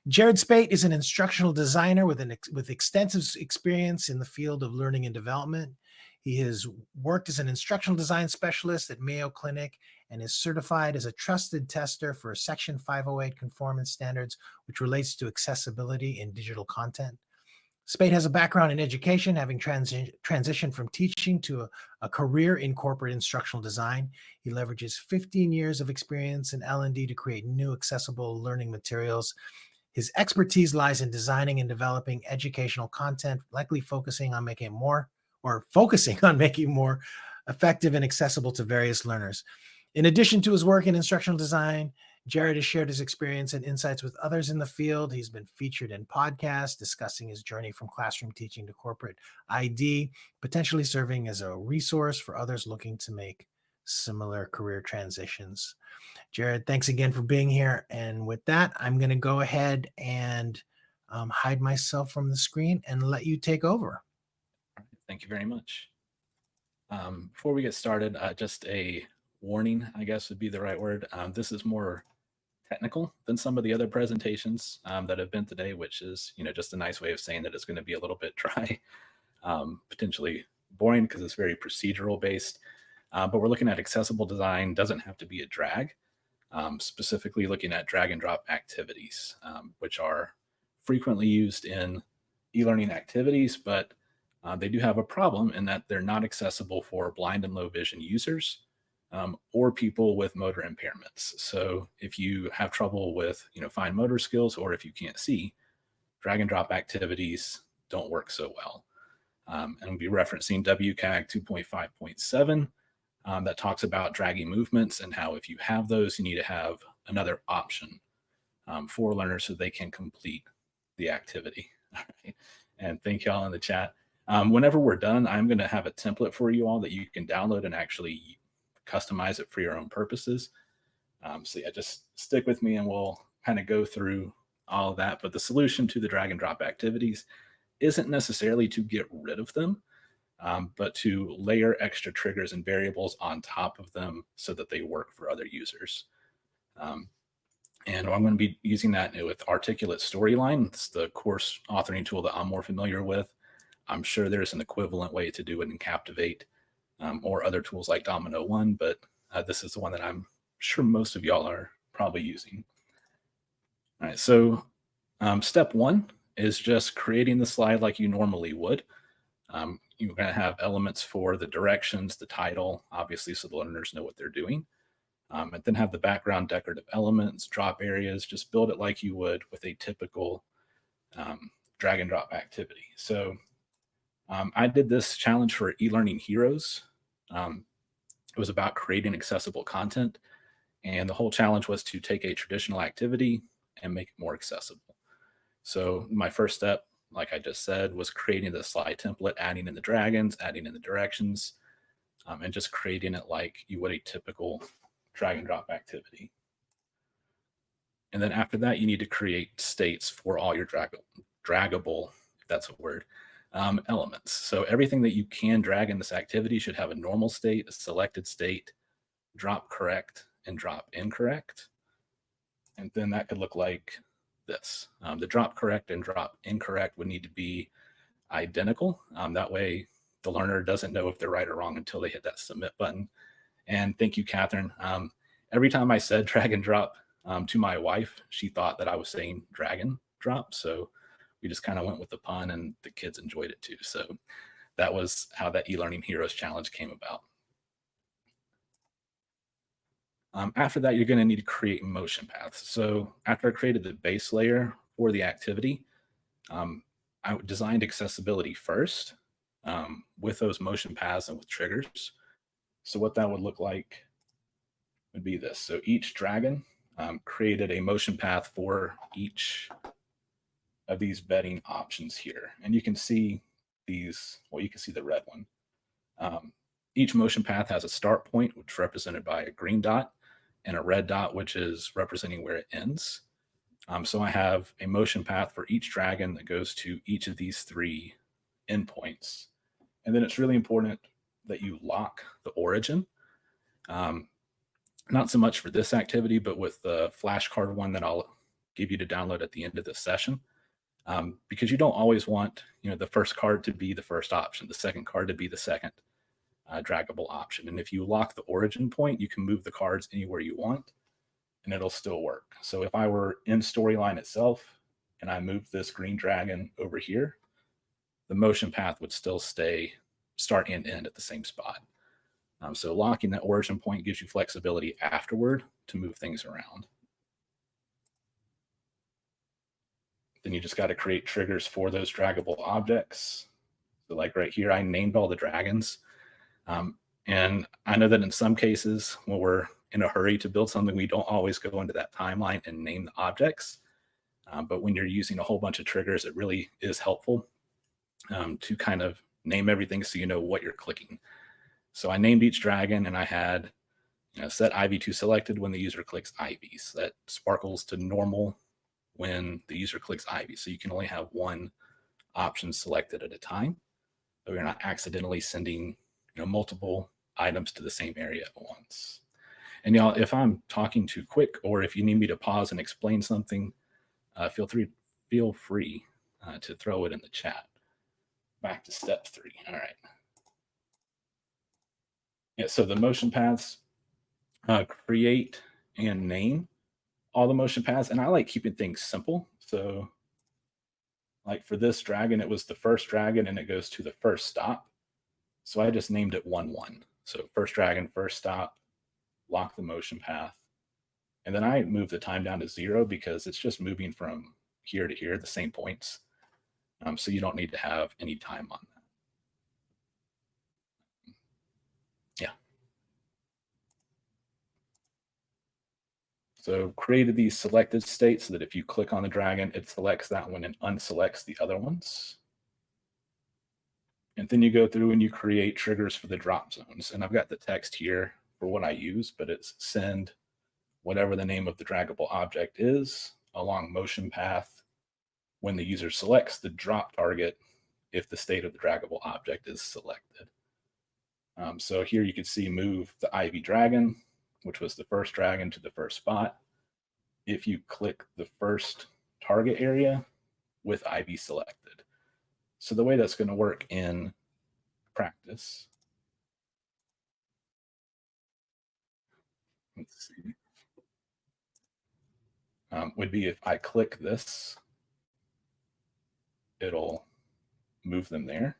Jared Speight is an instructional designer with extensive experience in the field of learning and development. He has worked as an instructional design specialist at Mayo Clinic and is certified as a trusted tester for Section 508 conformance standards, which relates to accessibility in digital content. Speight has a background in education, having transitioned from teaching to a career in corporate instructional design. He leverages 15 years of experience in L&D to create new accessible learning materials. His expertise lies in designing and developing educational content, likely focusing on making more effective and accessible to various learners. In addition to his work in instructional design, Jared has shared his experience and insights with others in the field. He's been featured in podcasts discussing his journey from classroom teaching to corporate ID, potentially serving as a resource for others looking to make similar career transitions. Jared, thanks again for being here. And with that, I'm going to go ahead and hide myself from the screen and let you take over. Thank you very much. Before we get started, just a warning, I guess would be the right word. This is more technical than some of the other presentations that have been today, which is, just a nice way of saying that it's going to be a little bit dry, potentially boring because it's very procedural based. But we're looking at accessible design, doesn't have to be a drag. Specifically looking at drag and drop activities, which are frequently used in e-learning activities, but they do have a problem in that they're not accessible for blind and low vision users or people with motor impairments. So if you have trouble with fine motor skills, or if you can't see, drag and drop activities don't work so well. And we'll be referencing WCAG 2.5.7. That talks about dragging movements and how if you have those, you need to have another option for learners so they can complete the activity. All right. And thank y'all in the chat. Whenever we're done, I'm going to have a template for you all that you can download and actually customize it for your own purposes. So yeah, just stick with me and we'll kind of go through all of that. But the solution to the drag and drop activities isn't necessarily to get rid of them, but to layer extra triggers and variables on top of them so that they work for other users. And I'm going to be using that with Articulate Storyline. It's the course authoring tool that I'm more familiar with. I'm sure there's an equivalent way to do it in Captivate or other tools like Domino One, but this is the one that I'm sure most of y'all are probably using. All right, so step one is just creating the slide like you normally would. You're going to have elements for the directions, the title, obviously, so the learners know what they're doing. And then have the background decorative elements, drop areas, just build it like you would with a typical drag and drop activity. So I did this challenge for eLearning Heroes. It was about creating accessible content. And the whole challenge was to take a traditional activity and make it more accessible. So my first step, like I just said, was creating the slide template, adding in the dragons, adding in the directions, and just creating it like you would a typical drag and drop activity. And then after that, you need to create states for all your draggable, if that's a word, elements. So everything that you can drag in this activity should have a normal state, a selected state, drop correct, and drop incorrect. And then that could look like this. The drop correct and drop incorrect would need to be identical. That way the learner doesn't know if they're right or wrong until they hit that submit button. And thank you, Catherine. Every time I said drag and drop to my wife, she thought that I was saying drag and drop. So we just kind of went with the pun and the kids enjoyed it too. So that was how that eLearning Heroes Challenge came about. After that, you're going to need to create motion paths. So after I created the base layer for the activity, I designed accessibility first with those motion paths and with triggers. So what that would look like would be this. So each dragon created a motion path for each of these bedding options here. And you can see these, well, you can see the red one. Each motion path has a start point, which is represented by a green dot, and a red dot, which is representing where it ends. So I have a motion path for each dragon that goes to each of these three endpoints. And then it's really important that you lock the origin. Not so much for this activity, but with the flashcard one that I'll give you to download at the end of this session, because you don't always want the first card to be the first option, the second card to be the second draggable option. And if you lock the origin point, you can move the cards anywhere you want and it'll still work. So if I were in storyline itself and I moved this green dragon over here, the motion path would still stay start and end at the same spot. So locking that origin point gives you flexibility afterward to move things around. Then you just got to create triggers for those draggable objects. So like right here, I named all the dragons. And I know that in some cases, when we're in a hurry to build something, we don't always go into that timeline and name the objects. But when you're using a whole bunch of triggers, it really is helpful to kind of name everything so you know what you're clicking. So I named each dragon and I had set Ivy to selected when the user clicks Ivy. So that sparkles to normal when the user clicks Ivy. So you can only have one option selected at a time. So you're not accidentally sending multiple items to the same area at once. And y'all, if I'm talking too quick or if you need me to pause and explain something, feel free to throw it in the chat. Back to step 3. All right. Yeah, so the motion paths, create and name all the motion paths. And I like keeping things simple. So like for this dragon, it was the first dragon and it goes to the first stop. So I just named it 1-1. So first dragon, first stop, lock the motion path. And then I move the time down to 0 because it's just moving from here to here, the same points. So you don't need to have any time on that. Yeah. So created these selected states so that if you click on the dragon, it selects that one and unselects the other ones. And then you go through and you create triggers for the drop zones. And I've got the text here for what I use, but it's send whatever the name of the draggable object is along motion path when the user selects the drop target if the state of the draggable object is selected. So here you can see move the Ivy dragon, which was the first dragon, to the first spot. If you click the first target area with Ivy selected. So the way that's going to work in practice, let's see, would be if I click this, it'll move them there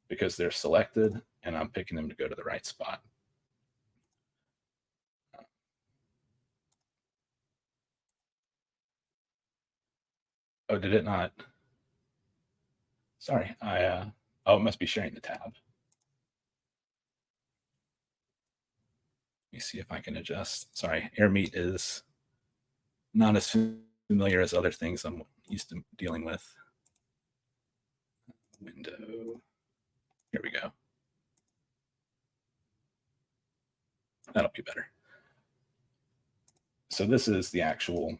because they're selected and I'm picking them to go to the right spot. Oh, did it not? Sorry, oh, it must be sharing the tab. Let me see if I can adjust. Sorry, AirMeet is not as familiar as other things I'm used to dealing with. Window, here we go. That'll be better. So this is the actual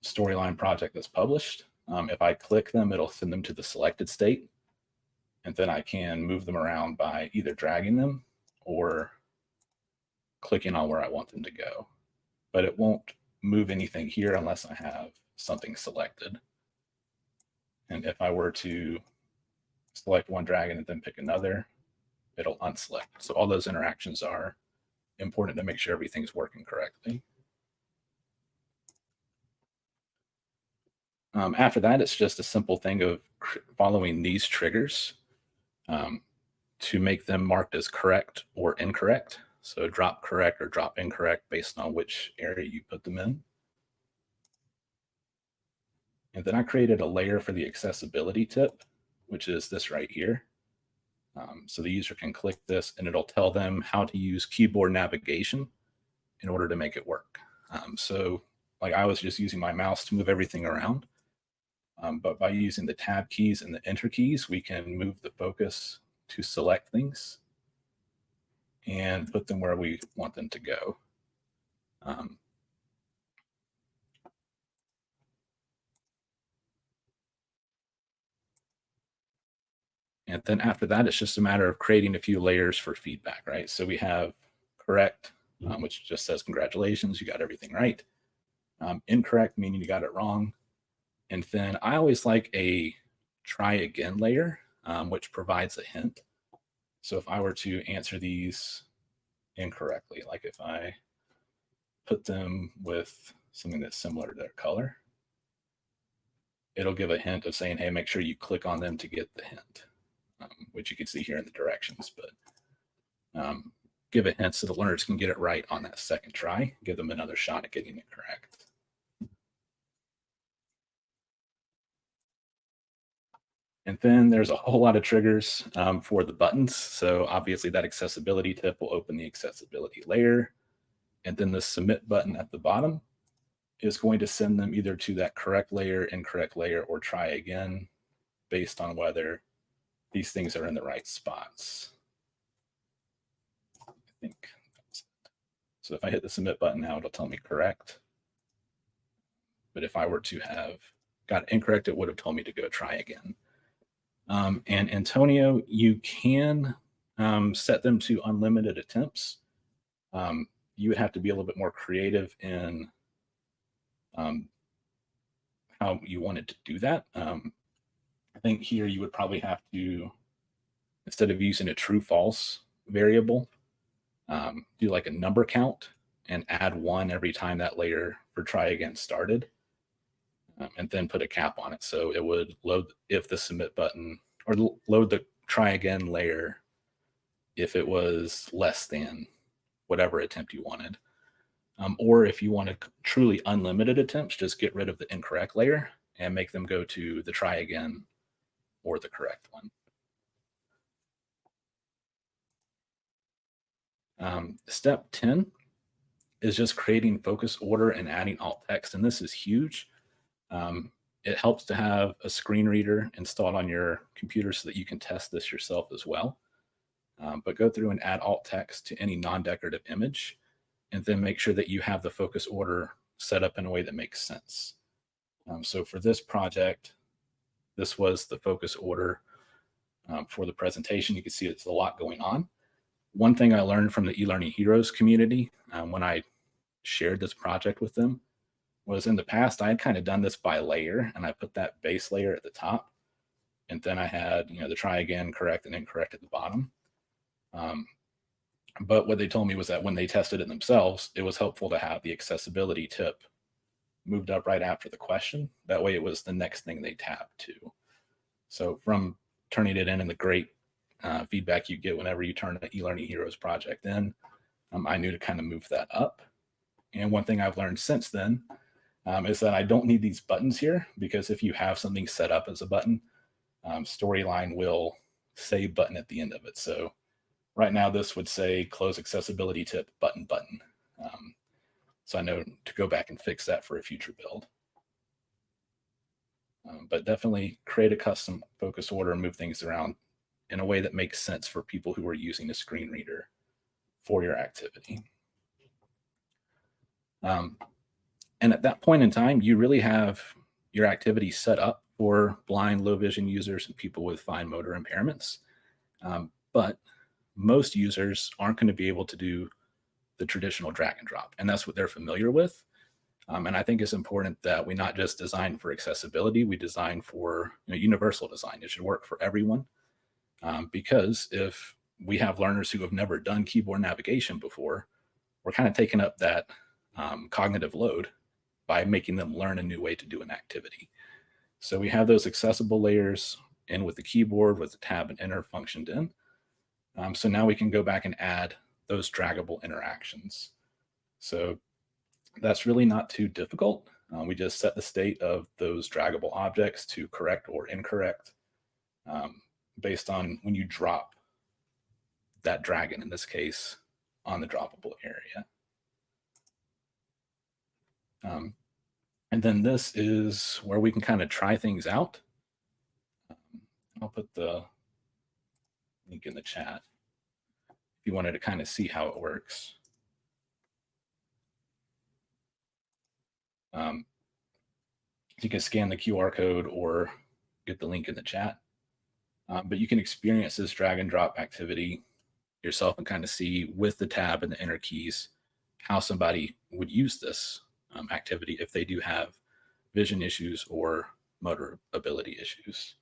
storyline project that's published. If I click them, it'll send them to the selected state. And then I can move them around by either dragging them or clicking on where I want them to go. But it won't move anything here unless I have something selected. And if I were to select one dragon and then pick another, it'll unselect. So all those interactions are important to make sure everything's working correctly. After that, it's just a simple thing of following these triggers to make them marked as correct or incorrect. So drop correct or drop incorrect based on which area you put them in. And then I created a layer for the accessibility tip, which is this right here. So the user can click this and it'll tell them how to use keyboard navigation in order to make it work. So like I was just using my mouse to move everything around. But by using the tab keys and the enter keys, we can move the focus to select things and put them where we want them to go. And then after that, it's just a matter of creating a few layers for feedback, right? So we have correct, which just says congratulations, you got everything right. Incorrect meaning you got it wrong. And then I always like a try again layer, which provides a hint. So if I were to answer these incorrectly, like if I put them with something that's similar to their color, it'll give a hint of saying, hey, make sure you click on them to get the hint, which you can see here in the directions. But give a hint so the learners can get it right on that second try, give them another shot at getting it correct. And then there's a whole lot of triggers for the buttons. So obviously that accessibility tip will open the accessibility layer. And then the submit button at the bottom is going to send them either to that correct layer, incorrect layer, or try again based on whether these things are in the right spots. I think that's it. So if I hit the submit button now, it'll tell me correct. But if I were to have got it incorrect, it would have told me to go try again. And Antonio, you can set them to unlimited attempts. You would have to be a little bit more creative in how you wanted to do that. I think here you would probably have to, instead of using a true false variable, do like a number count and add 1 every time that layer for try again started. And then put a cap on it. So it would load if the submit button, or load the try again layer if it was less than whatever attempt you wanted. Or if you wanted truly unlimited attempts, just get rid of the incorrect layer and make them go to the try again or the correct one. Step 10 is just creating focus order and adding alt text. And this is huge. It helps to have a screen reader installed on your computer so that you can test this yourself as well. But go through and add alt text to any non-decorative image, and then make sure that you have the focus order set up in a way that makes sense. So for this project, this was the focus order for the presentation. You can see it's a lot going on. One thing I learned from the eLearning Heroes community when I shared this project with them was in the past, I had kind of done this by layer, and I put that base layer at the top. And then I had, the try again, correct, and incorrect at the bottom. But what they told me was that when they tested it themselves, it was helpful to have the accessibility tip moved up right after the question. That way it was the next thing they tabbed to. So from turning it in and the great feedback you get whenever you turn an eLearning Heroes project in, I knew to kind of move that up. And one thing I've learned since then is that I don't need these buttons here, because if you have something set up as a button, Storyline will say button at the end of it. So right now this would say close accessibility tip button. So I know to go back and fix that for a future build. But definitely create a custom focus order and move things around in a way that makes sense for people who are using a screen reader for your activity. And at that point in time, you really have your activity set up for blind, low vision users and people with fine motor impairments. But most users aren't going to be able to do the traditional drag and drop, and that's what they're familiar with. And I think it's important that we not just design for accessibility, we design for universal design. It should work for everyone. Because if we have learners who have never done keyboard navigation before, we're kind of taking up that cognitive load by making them learn a new way to do an activity. So we have those accessible layers in with the keyboard, with the tab and enter functioned in. So now we can go back and add those draggable interactions. So that's really not too difficult. We just set the state of those draggable objects to correct or incorrect based on when you drop that dragon, in this case, on the droppable area. And then this is where we can kind of try things out. I'll put the link in the chat if you wanted to kind of see how it works. You can scan the QR code or get the link in the chat. But you can experience this drag and drop activity yourself and kind of see with the tab and the enter keys how somebody would use this activity if they do have vision issues or motor ability issues.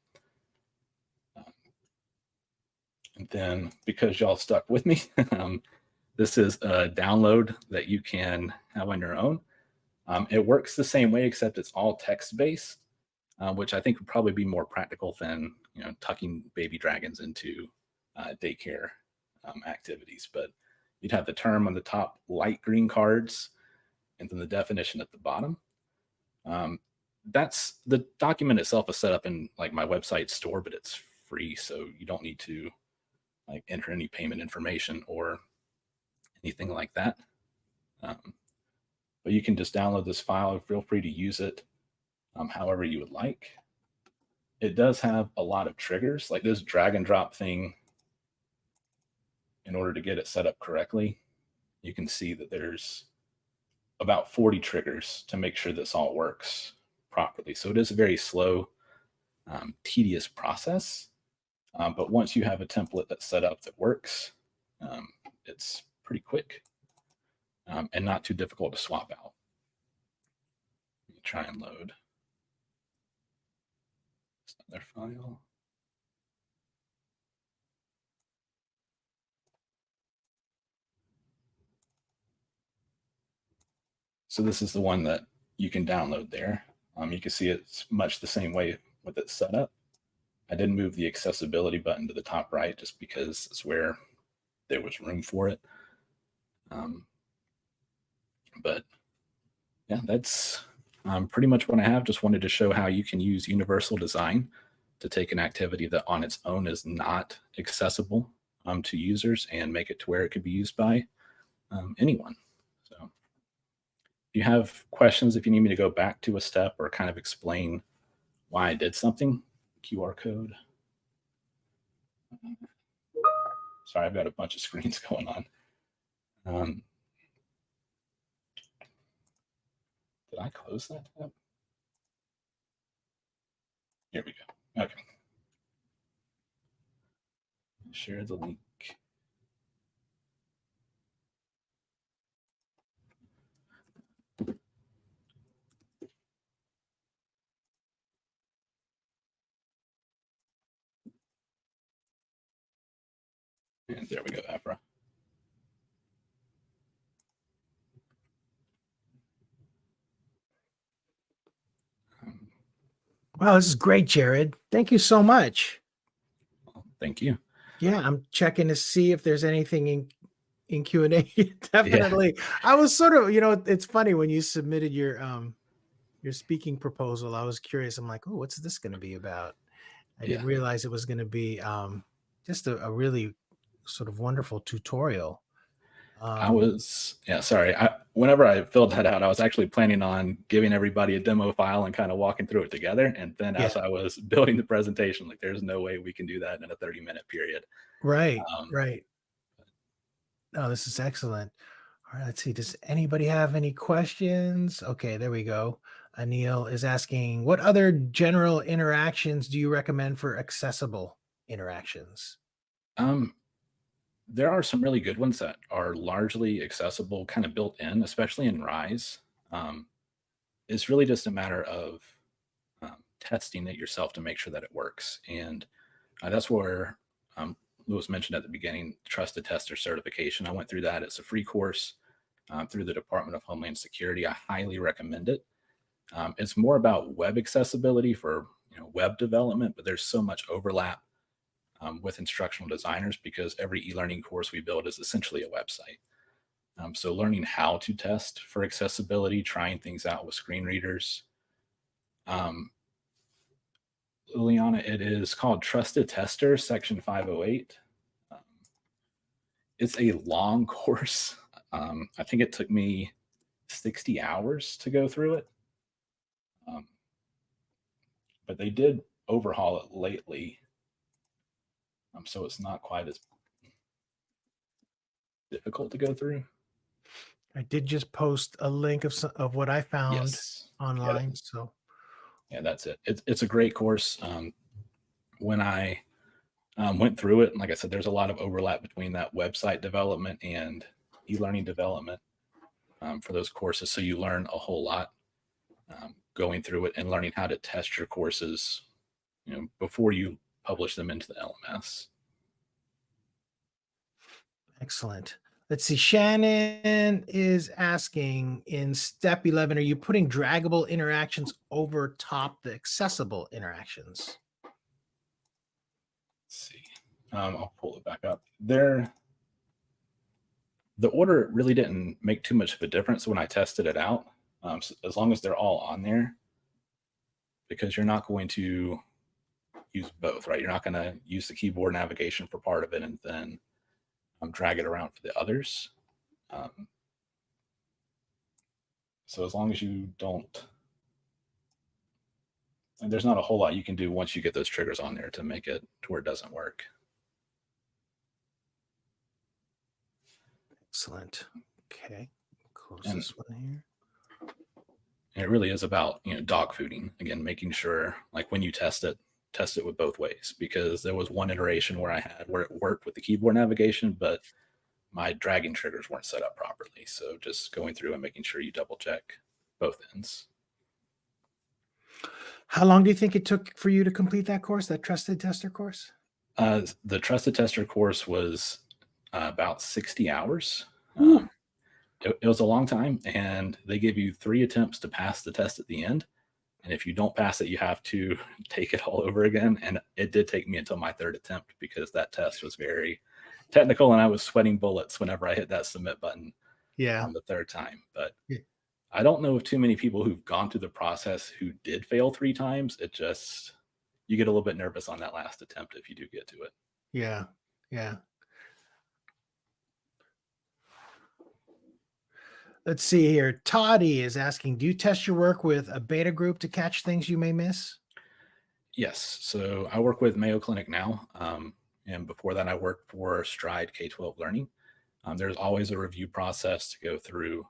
And then, because y'all stuck with me, this is a download that you can have on your own. It works the same way, except it's all text-based, which I think would probably be more practical than tucking baby dragons into daycare activities. But you'd have the term on the top, light green cards, and then the definition at the bottom. That's the document itself is set up in like my website store, but it's free, so you don't need to like enter any payment information or anything like that. But you can just download this file. Feel free to use it however you would like. It does have a lot of triggers, like this drag and drop thing. In order to get it set up correctly, you can see that there's about 40 triggers to make sure this all works properly. So it is a very slow, tedious process. But once you have a template that's set up that works, it's pretty quick and not too difficult to swap out. Let me try and load another file. So this is the one that you can download there. You can see it's much the same way with it set up. I did move the accessibility button to the top right just because it's where there was room for it. But yeah, that's pretty much what I have. Just wanted to show how you can use universal design to take an activity that on its own is not accessible to users and make it to where it could be used by anyone. So if you have questions, if you need me to go back to a step or kind of explain why I did something, QR code. Sorry, I've got a bunch of screens going on. Did I close that tab? Here we go. Okay. Share the link. And there we go, Afra. Wow, this is great, Jared. Thank you so much. Thank you. Yeah, I'm checking to see if there's anything in Q&A. Definitely. Yeah. I was sort of, it's funny when you submitted your speaking proposal, I was curious. I'm like, oh, what's this going to be about? I didn't realize it was going to be just a really sort of wonderful tutorial. Whenever I filled that out, I was actually planning on giving everybody a demo file and kind of walking through it together. And then as I was building the presentation, like there's no way we can do that in a 30-minute period. Right. Right. Oh, this is excellent. All right, let's see. Does anybody have any questions? Okay, there we go. Anil is asking, what other general interactions do you recommend for accessible interactions? There are some really good ones that are largely accessible, kind of built in, especially in Rise. It's really just a matter of testing it yourself to make sure that it works. And that's where Lewis mentioned at the beginning, Trusted Tester certification. I went through that. It's a free course through the Department of Homeland Security. I highly recommend it. It's more about web accessibility for web development, but there's so much overlap with instructional designers because every e-learning course we build is essentially a website. So learning how to test for accessibility, trying things out with screen readers. Liliana, it is called Trusted Tester, Section 508. It's a long course. I think it took me 60 hours to go through it. But they did overhaul it lately. So it's not quite as difficult to go through. I did just post a link of what I found online. Yeah, that's it. It's a great course. When I went through it, and like I said, there's a lot of overlap between that website development and e-learning development. for those courses. So you learn a whole lot going through it and learning how to test your courses, before you publish them into the LMS. Excellent. Let's see. Shannon is asking in step 11, are you putting draggable interactions over top the accessible interactions? Let's see. I'll pull it back up. The order really didn't make too much of a difference when I tested it out, so as long as they're all on there, because you're not going to use both, right? You're not going to use the keyboard navigation for part of it and then drag it around for the others. Um, so as long as you don't, and there's not a whole lot you can do once you get those triggers on there to make it to where it doesn't work. Excellent. Okay. Close And this one here. And it really is about, dog fooding, again, making sure like when you test it with both ways, because there was one iteration where it worked with the keyboard navigation, but my dragging triggers weren't set up properly. So just going through and making sure you double check both ends. How long do you think it took for you to complete that course, that trusted tester course? The trusted tester course was about 60 hours. Ooh. It was a long time, and they give you 3 attempts to pass the test at the end. And if you don't pass it, you have to take it all over again. And it did take me until my 3rd attempt, because that test was very technical and I was sweating bullets whenever I hit that submit button Yeah. on the 3rd time. But Yeah. I don't know of too many people who've gone through the process who did fail 3 times. You get a little bit nervous on that last attempt if you do get to it. Yeah. Yeah. Let's see here. Toddy is asking, do you test your work with a beta group to catch things you may miss? Yes. So I work with Mayo Clinic now. And before that, I worked for Stride K-12 Learning. There's always a review process to go through,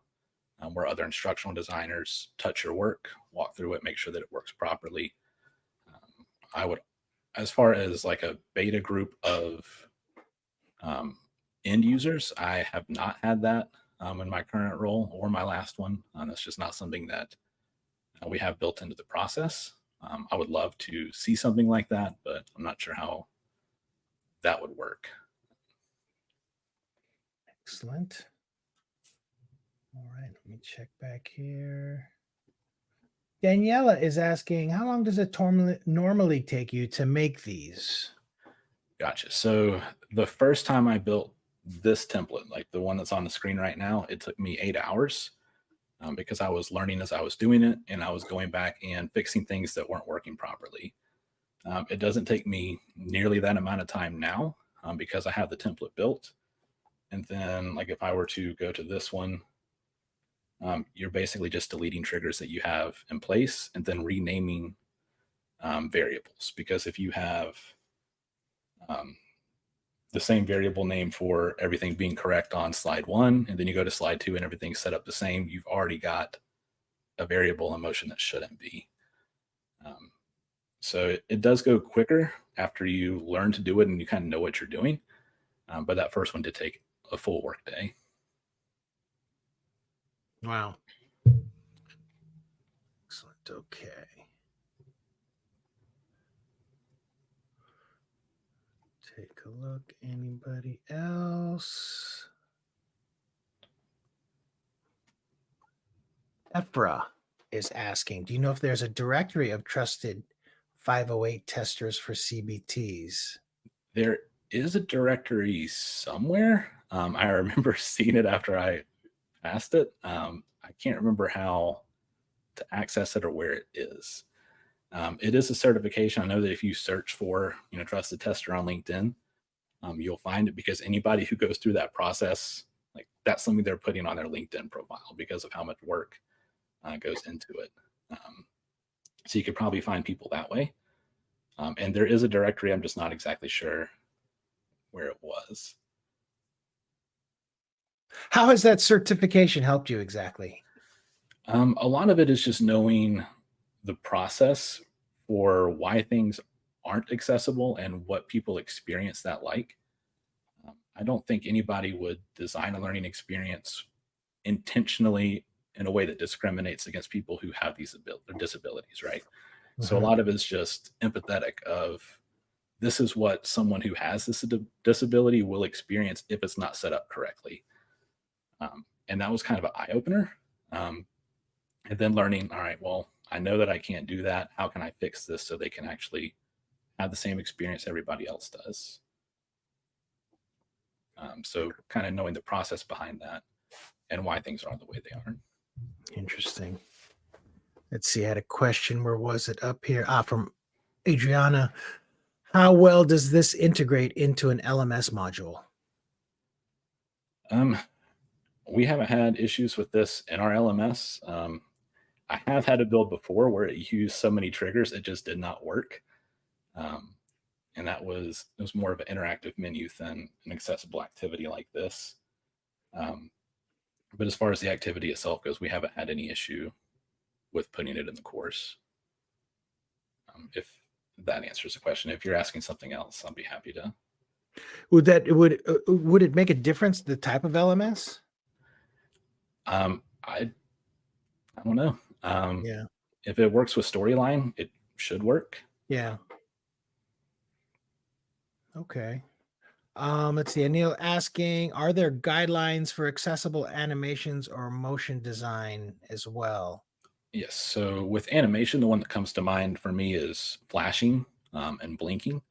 where other instructional designers touch your work, walk through it, make sure that it works properly. I would, as far as like a beta group of end users, I have not had that in my current role or my last one. That's just not something that we have built into the process. I would love to see something like that, but I'm not sure how that would work. Excellent. All right, let me check back here. Daniela is asking, how long does it normally take you to make these? Gotcha. So the first time I built this template, like the one that's on the screen right now, it took me 8 hours, because I was learning as I was doing it, and I was going back and fixing things that weren't working properly. It doesn't take me nearly that amount of time now, because I have the template built. And then, like, if I were to go to this one, you're basically just deleting triggers that you have in place and then renaming variables. Because if you have the same variable name for everything being correct on slide 1, and then you go to slide 2 and everything's set up the same, you've already got a variable in motion that shouldn't be. So it does go quicker after you learn to do it and you kind of know what you're doing. But that first one did take a full work day. Wow. Excellent. Okay. Take a look. Anybody else? Ephra is asking, do you know if there's a directory of trusted 508 testers for CBTs? There is a directory somewhere. I remember seeing it after I passed it. I can't remember how to access it or where it is. It is a certification. I know that if you search for, trusted tester on LinkedIn, you'll find it, because anybody who goes through that process, like, that's something they're putting on their LinkedIn profile because of how much work goes into it. So you could probably find people that way. And there is a directory. I'm just not exactly sure where it was. How has that certification helped you exactly? A lot of it is just knowing the process for why things aren't accessible and what people experience that like. I don't think anybody would design a learning experience intentionally in a way that discriminates against people who have these disabilities, right? So a Mhm. lot of it is just empathetic of this is what someone who has this disability will experience if it's not set up correctly. And that was kind of an eye opener. Um, and then learning, all right, well, I know that I can't do that. How can I fix this so they can actually have the same experience everybody else does? So kind of knowing the process behind that and why things are the way they are. Interesting. Let's see. I had a question. Where was it? Up here. Ah, from Adriana. How well does this integrate into an LMS module? Um, we haven't had issues with this in our LMS. I have had a build before where it used so many triggers it just did not work. Um, and it was more of an interactive menu than an accessible activity like this. Um, but as far as the activity itself goes, we haven't had any issue with putting it in the course. If that answers the question, if you're asking something else, I'll be happy to. Would it make a difference the type of LMS? I don't know. Yeah. If it works with storyline, it should work. Yeah. Okay. Let's see. Anil asking, are there guidelines for accessible animations or motion design as well? Yes. So with animation, the one that comes to mind for me is flashing and blinking.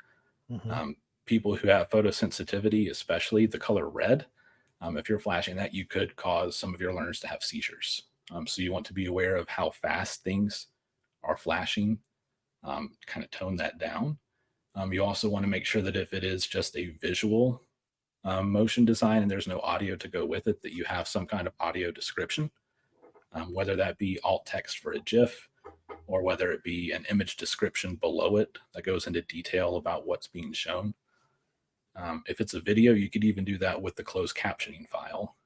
Hmm. Um, People who have photosensitivity, especially the color red, if you're flashing that, you could cause some of your learners to have seizures. So you want to be aware of how fast things are flashing, kind of tone that down. You also want to make sure that if it is just a visual motion design and there's no audio to go with it, that you have some kind of audio description, whether that be alt text for a GIF or whether it be an image description below it that goes into detail about what's being shown. If it's a video, you could even do that with the closed captioning file.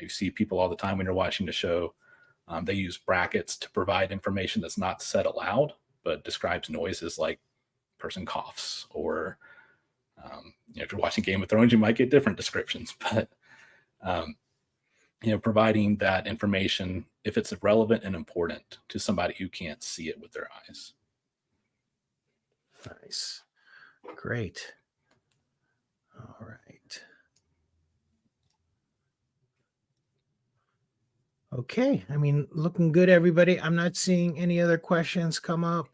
You see people all the time when you're watching the show, they use brackets to provide information that's not said aloud, but describes noises like person coughs or if you're watching Game of Thrones, you might get different descriptions, but um, providing that information if it's relevant and important to somebody who can't see it with their eyes. Nice. Great. All right. Okay. I mean, looking good, everybody. I'm not seeing any other questions come up.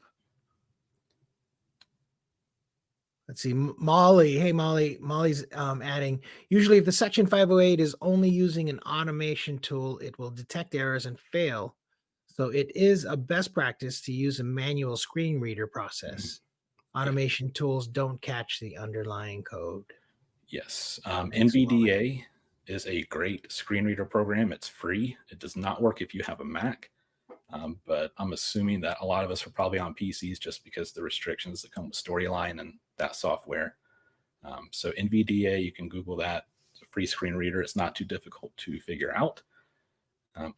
Let's see. Molly. Hey, Molly. Molly's adding. Usually, if the Section 508 is only using an automation tool, it will detect errors and fail. So it is a best practice to use a manual screen reader Mhm. process. Yeah. Automation tools don't catch the underlying code. Yes. Thanks, Molly. NVDA is a great screen reader program. It's free. It does not work if you have a Mac, but I'm assuming that a lot of us are probably on PCs just because of the restrictions that come with Storyline and that software. So NVDA, you can Google that. It's a free screen reader. It's not too difficult to figure out.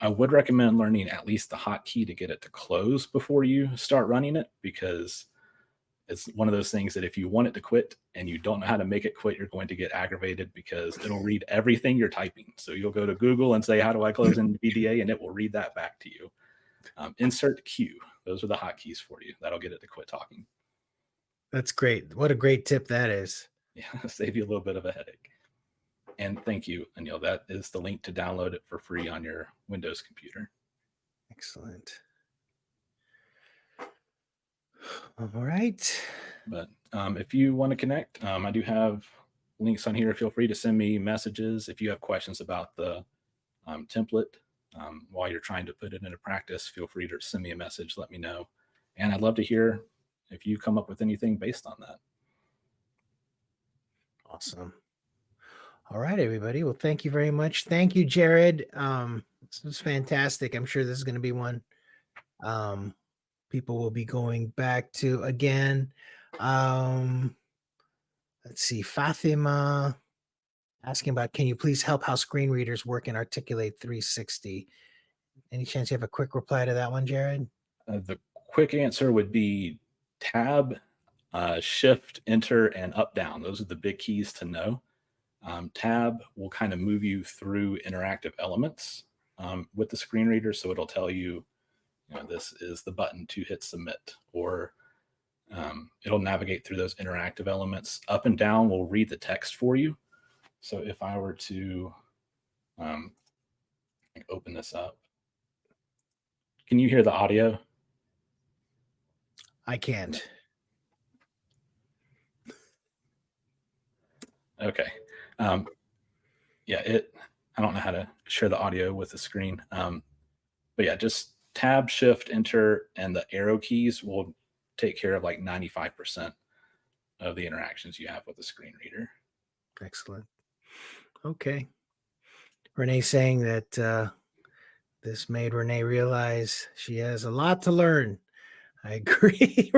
I would recommend learning at least the hotkey to get it to close before you start running it, because it's one of those things that if you want it to quit and you don't know how to make it quit, you're going to get aggravated because it'll read everything you're typing. So you'll go to Google and say, how do I close NVDA? And it will read that back to you. Insert Q. Those are the hotkeys for you. That'll get it to quit talking. That's great. What a great tip that is. Yeah, save you a little bit of a headache. And thank you, Anil. That is the link to download it for free on your Windows computer. Excellent. All right. But if you want to connect, I do have links on here. Feel free to send me messages if you have questions about the template while you're trying to put it into practice. Feel free to send me a message. Let me know. And I'd love to hear if you come up with anything based on that. Awesome. All right, everybody. Well, thank you very much. Thank you, Jared. This was fantastic. I'm sure this is going to be one people will be going back to again. Um, let's see. Fatima asking about, can you please help how screen readers work in Articulate 360? Any chance you have a quick reply to that one, Jared? The quick answer would be Tab, Shift, Enter, and Up, Down. Those are the big keys to know. Tab will kind of move you through interactive elements with the screen reader. So it'll tell you, this is the button to hit submit, or it'll navigate through those interactive elements. Up and down will read the text for you. So if I were to open this up, can you hear the audio? I can't. Okay. Yeah, I don't know how to share the audio with the screen. But yeah, just tab, shift, enter, and the arrow keys will take care of like 95% of the interactions you have with the screen reader. Excellent. Okay. Renee saying that this made Renee realize she has a lot to learn. I agree.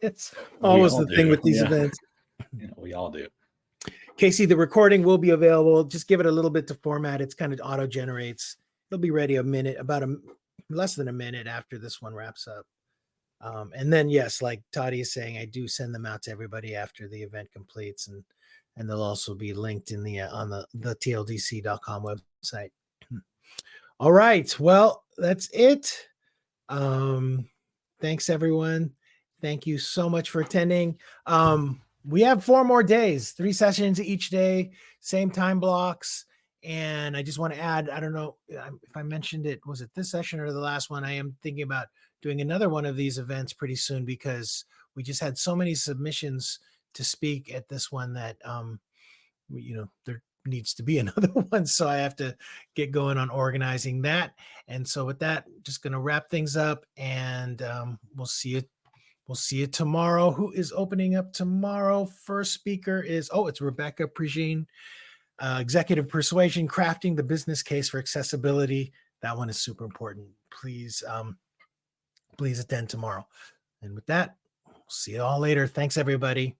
It's always the thing with these events. We all do. Casey, the recording will be available. Just give it a little bit to format. It's kind of auto generates. It'll be ready less than a minute after this one wraps up. And then, yes, like Toddy is saying, I do send them out to everybody after the event completes, and they'll also be linked in the on the tldc.com website. All right. Well, that's it. Thanks, everyone. Thank you so much for attending. We have 4 more days, 3 sessions each day, same time blocks. And I just want to add, I don't know if I mentioned it, was it this session or the last one? I am thinking about doing another one of these events pretty soon, because we just had so many submissions to speak at this one that, there needs to be another one. So I have to get going on organizing that. And so with that, just going to wrap things up, and we'll see you. We'll see you tomorrow. Who is opening up tomorrow? First speaker is, it's Rebecca Prigine, Executive Persuasion, Crafting the Business Case for Accessibility. That one is super important. Please attend tomorrow. And with that, we'll see you all later. Thanks, everybody.